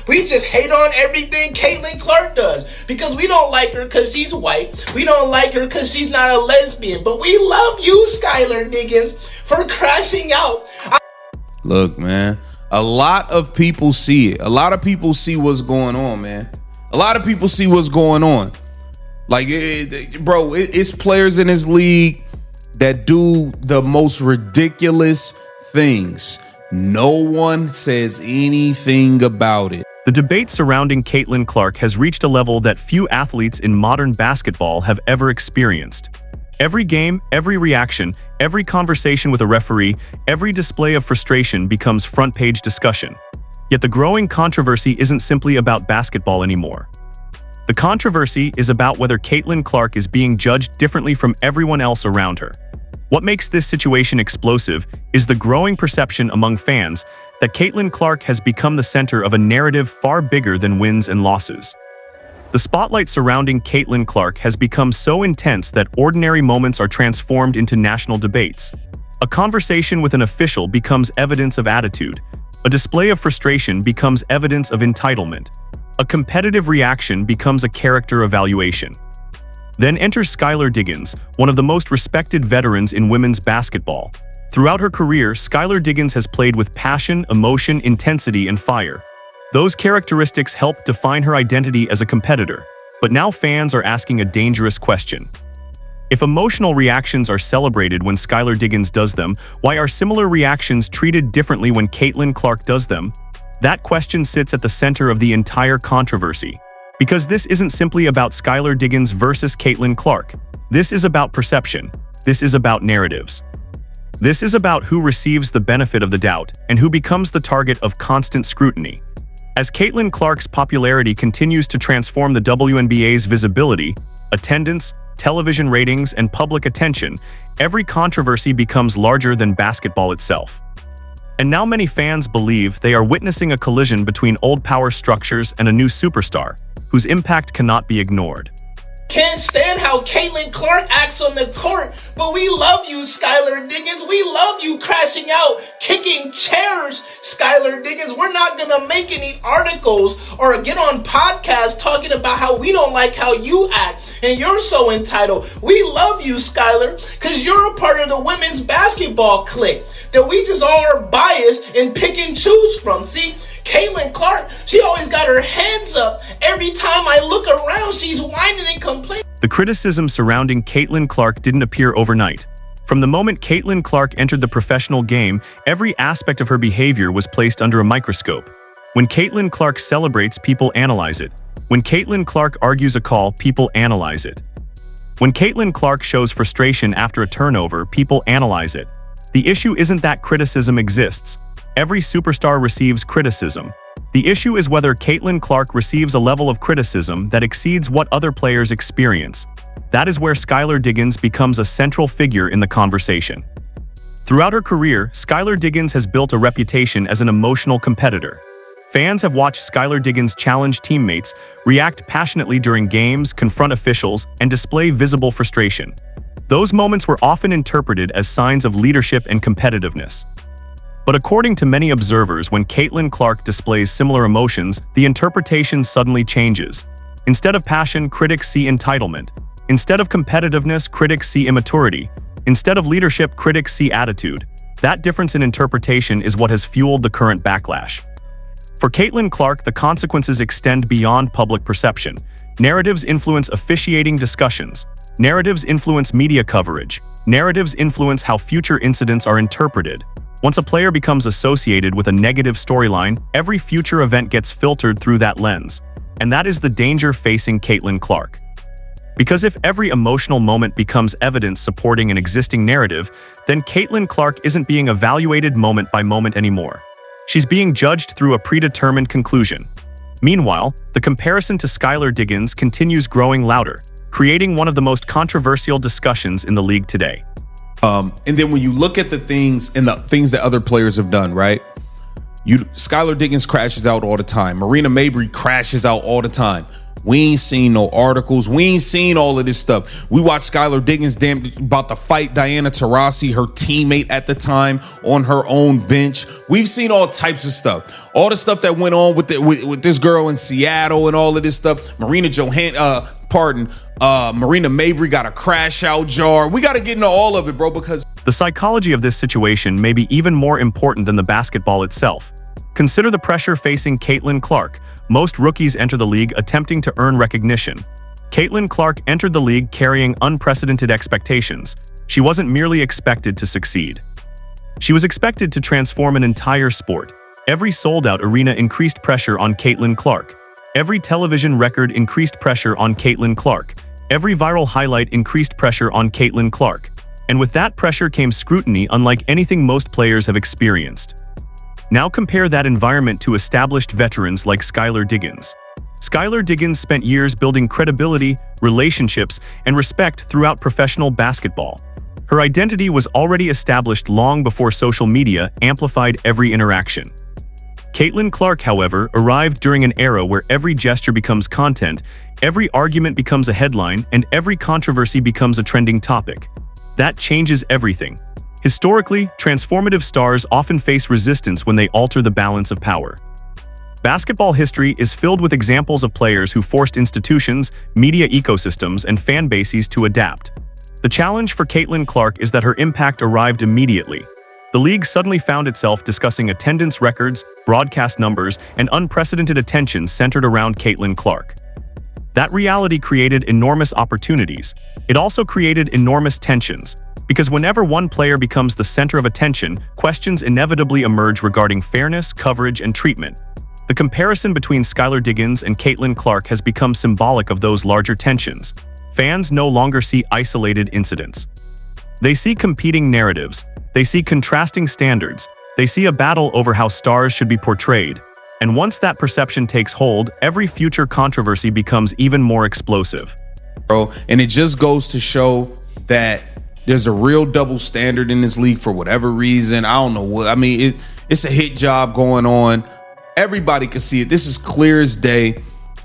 We just hate on everything Caitlin Clark does because we don't like her because she's white. We don't like her because she's not a lesbian. But we love you, Skylar Diggins, for crashing out. Look, man, a lot of people see it. A lot of people see what's going on, man. A lot of people see what's going on. Like, it's players in this league that do the most ridiculous things. No one says anything about it. The debate surrounding Caitlin Clark has reached a level that few athletes in modern basketball have ever experienced. Every game, every reaction, every conversation with a referee, every display of frustration becomes front-page discussion. Yet the growing controversy isn't simply about basketball anymore. The controversy is about whether Caitlin Clark is being judged differently from everyone else around her. What makes this situation explosive is the growing perception among fans that Caitlin Clark has become the center of a narrative far bigger than wins and losses. The spotlight surrounding Caitlin Clark has become so intense that ordinary moments are transformed into national debates. A conversation with an official becomes evidence of attitude. A display of frustration becomes evidence of entitlement. A competitive reaction becomes a character evaluation. Then enters Skylar Diggins, one of the most respected veterans in women's basketball. Throughout her career, Skylar Diggins has played with passion, emotion, intensity, and fire. Those characteristics helped define her identity as a competitor. But now fans are asking a dangerous question. If emotional reactions are celebrated when Skylar Diggins does them, why are similar reactions treated differently when Caitlin Clark does them? That question sits at the center of the entire controversy. Because this isn't simply about Skylar Diggins versus Caitlin Clark. This is about perception. This is about narratives. This is about who receives the benefit of the doubt and who becomes the target of constant scrutiny. As Caitlin Clark's popularity continues to transform the WNBA's visibility, attendance, television ratings, and public attention, every controversy becomes larger than basketball itself. And now many fans believe they are witnessing a collision between old power structures and a new superstar, whose impact cannot be ignored. Can't stand how Caitlin Clark acts on the court, but we love you, Skylar Diggins. We love you crashing out, kicking chairs, Skylar Diggins. We're not gonna make any articles or get on podcasts talking about how we don't like how you act and you're so entitled. We love you, Skylar, because you're a part of the women's basketball clique that we just all are biased and pick and choose from. See, Caitlin Clark, she always got her hands up. Every time I look around, she's whining and complaining. The criticism surrounding Caitlin Clark didn't appear overnight. From the moment Caitlin Clark entered the professional game, every aspect of her behavior was placed under a microscope. When Caitlin Clark celebrates, people analyze it. When Caitlin Clark argues a call, people analyze it. When Caitlin Clark shows frustration after a turnover, people analyze it. The issue isn't that criticism exists. Every superstar receives criticism. The issue is whether Caitlin Clark receives a level of criticism that exceeds what other players experience. That is where Skylar Diggins becomes a central figure in the conversation. Throughout her career, Skylar Diggins has built a reputation as an emotional competitor. Fans have watched Skylar Diggins challenge teammates, react passionately during games, confront officials, and display visible frustration. Those moments were often interpreted as signs of leadership and competitiveness. But according to many observers, when Caitlin Clark displays similar emotions, the interpretation suddenly changes. Instead of passion, critics see entitlement. Instead of competitiveness, critics see immaturity. Instead of leadership, critics see attitude. That difference in interpretation is what has fueled the current backlash. For Caitlin Clark, the consequences extend beyond public perception. Narratives influence officiating discussions. Narratives influence media coverage. Narratives influence how future incidents are interpreted. Once a player becomes associated with a negative storyline, every future event gets filtered through that lens. And that is the danger facing Caitlin Clark. Because if every emotional moment becomes evidence supporting an existing narrative, then Caitlin Clark isn't being evaluated moment by moment anymore. She's being judged through a predetermined conclusion. Meanwhile, the comparison to Skylar Diggins continues growing louder, creating one of the most controversial discussions in the league today. And then when you look at the things that other players have done, right? Skylar Diggins crashes out all the time. Marina Mabrey crashes out all the time. We ain't seen no articles. We ain't seen all of this stuff. We watched Skylar Diggins about to fight Diana Taurasi, her teammate at the time, on her own bench. We've seen all types of stuff. All the stuff that went on with this girl in Seattle and all of this stuff. Marina Mabrey got a crash out jar. We got to get into all of it, bro, because The psychology of this situation may be even more important than the basketball itself. Consider the pressure facing Caitlin Clark. Most rookies enter the league attempting to earn recognition. Caitlin Clark entered the league carrying unprecedented expectations. She wasn't merely expected to succeed. She was expected to transform an entire sport. Every sold-out arena increased pressure on Caitlin Clark. Every television record increased pressure on Caitlin Clark. Every viral highlight increased pressure on Caitlin Clark. And with that pressure came scrutiny unlike anything most players have experienced. Now compare that environment to established veterans like Skylar Diggins. Skylar Diggins spent years building credibility, relationships, and respect throughout professional basketball. Her identity was already established long before social media amplified every interaction. Caitlin Clark, however, arrived during an era where every gesture becomes content, every argument becomes a headline, and every controversy becomes a trending topic. That changes everything. Historically, transformative stars often face resistance when they alter the balance of power. Basketball history is filled with examples of players who forced institutions, media ecosystems, and fan bases to adapt. The challenge for Caitlin Clark is that her impact arrived immediately. The league suddenly found itself discussing attendance records, broadcast numbers, and unprecedented attention centered around Caitlin Clark. That reality created enormous opportunities. It also created enormous tensions, because whenever one player becomes the center of attention, questions inevitably emerge regarding fairness, coverage, and treatment. The comparison between Skylar Diggins and Caitlin Clark has become symbolic of those larger tensions. Fans no longer see isolated incidents. They see competing narratives. They see contrasting standards. They see a battle over how stars should be portrayed. And once that perception takes hold, every future controversy becomes even more explosive. Bro, and it just goes to show that there's a real double standard in this league for whatever reason. I don't know what. I mean, it's a hit job going on. Everybody can see it. This is clear as day.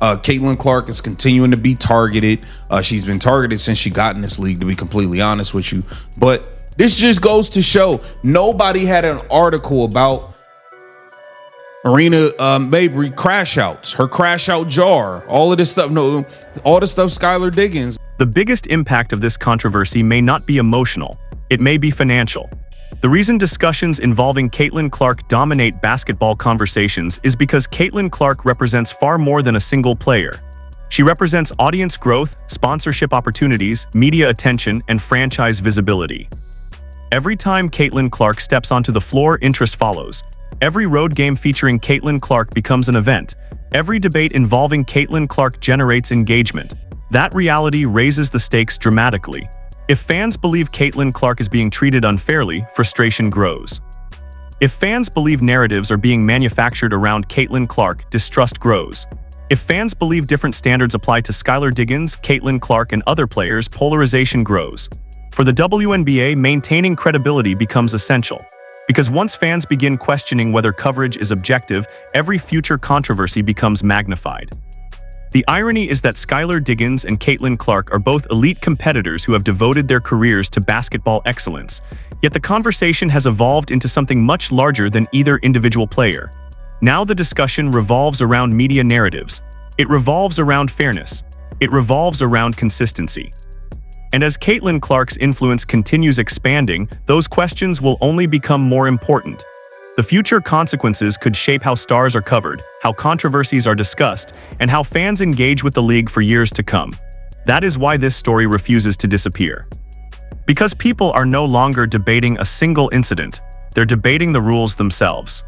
Caitlin Clark is continuing to be targeted. She's been targeted since she got in this league, to be completely honest with you. But this just goes to show nobody had an article about Marina Mabrey crash outs, her crash out jar, all of this stuff. No, all the stuff Skylar Diggins. The biggest impact of this controversy may not be emotional. It may be financial. The reason discussions involving Caitlin Clark dominate basketball conversations is because Caitlin Clark represents far more than a single player. She represents audience growth, sponsorship opportunities, media attention, and franchise visibility. Every time Caitlin Clark steps onto the floor, interest follows. Every road game featuring Caitlin Clark becomes an event. Every debate involving Caitlin Clark generates engagement. That reality raises the stakes dramatically. If fans believe Caitlin Clark is being treated unfairly, frustration grows. If fans believe narratives are being manufactured around Caitlin Clark, distrust grows. If fans believe different standards apply to Skylar Diggins, Caitlin Clark, and other players, polarization grows. For the WNBA, maintaining credibility becomes essential. Because once fans begin questioning whether coverage is objective, every future controversy becomes magnified. The irony is that Skylar Diggins and Caitlin Clark are both elite competitors who have devoted their careers to basketball excellence, yet the conversation has evolved into something much larger than either individual player. Now the discussion revolves around media narratives. It revolves around fairness. It revolves around consistency. And as Caitlin Clark's influence continues expanding, those questions will only become more important. The future consequences could shape how stars are covered, how controversies are discussed, and how fans engage with the league for years to come. That is why this story refuses to disappear. Because people are no longer debating a single incident, they're debating the rules themselves.